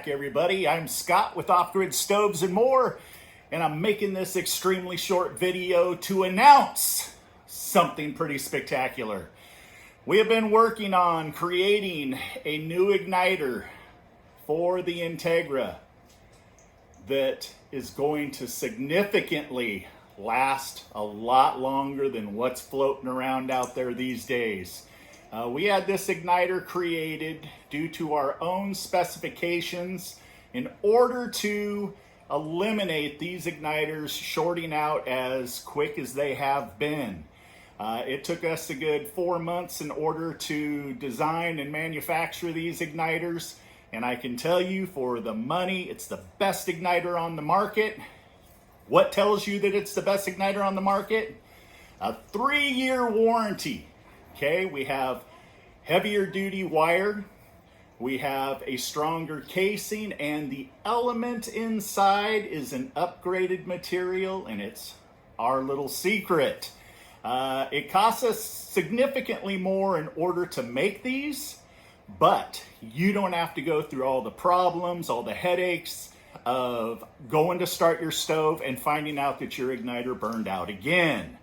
back, everybody. I'm Scott with Off-Grid Stoves and More, and I'm making this extremely short video to announce something pretty spectacular. We have been working on creating a new igniter for the Integra that is going to significantly last a lot longer than what's floating around out there these days. We had this igniter created due to our own specifications in order to eliminate these igniters shorting out as quick as they have been. It took us a good 4 months in order to design and manufacture these igniters, and I can tell you for the money, it's the best igniter on the market. What tells you that it's the best igniter on the market? A 3-year warranty. Okay, we have heavier duty wire, we have a stronger casing, and the element inside is an upgraded material, and it's our little secret. It costs us significantly more in order to make these, but you don't have to go through all the problems, all the headaches of going to start your stove and finding out that your igniter burned out again.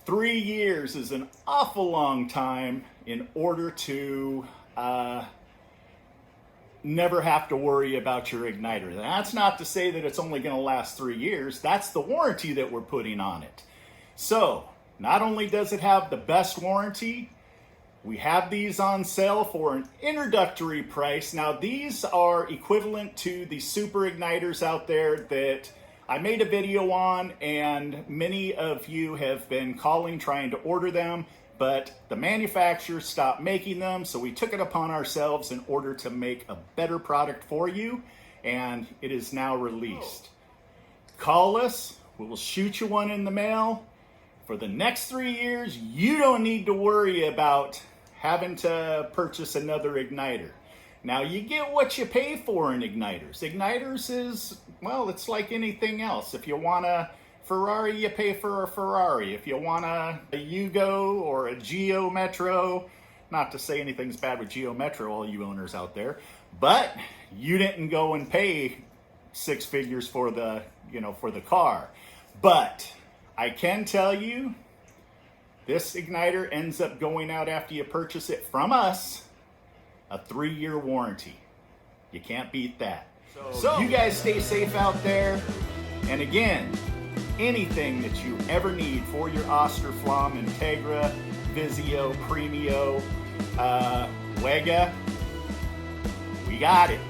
3 years is an awful long time in order to never have to worry about your igniter. That's not to say that it's only going to last 3 years. That's the warranty that we're putting on it. So, not only does it have the best warranty, we have these on sale for an introductory price. Now, these are equivalent to the super igniters out there that I made a video on, and many of you have been calling trying to order them, but the manufacturers stopped making them, so we took it upon ourselves in order to make a better product for you, and it is now released. Call us, we will shoot you one in the mail. For the next 3 years, you don't need to worry about having to purchase another igniter. Now, you get what you pay for in igniters. Igniters is, well, it's like anything else. If you want a Ferrari, you pay for a Ferrari. If you want a Yugo or a Geo Metro, not to say anything's bad with Geo Metro, all you owners out there, but you didn't go and pay 6 figures for the, for the car. But I can tell you, this igniter ends up going out after you purchase it from us, a 3-year warranty. You can't beat that. So you guys stay safe out there. And again, anything that you ever need for your Austroflamm, Integra, Vizio, Premium, Wega, we got it.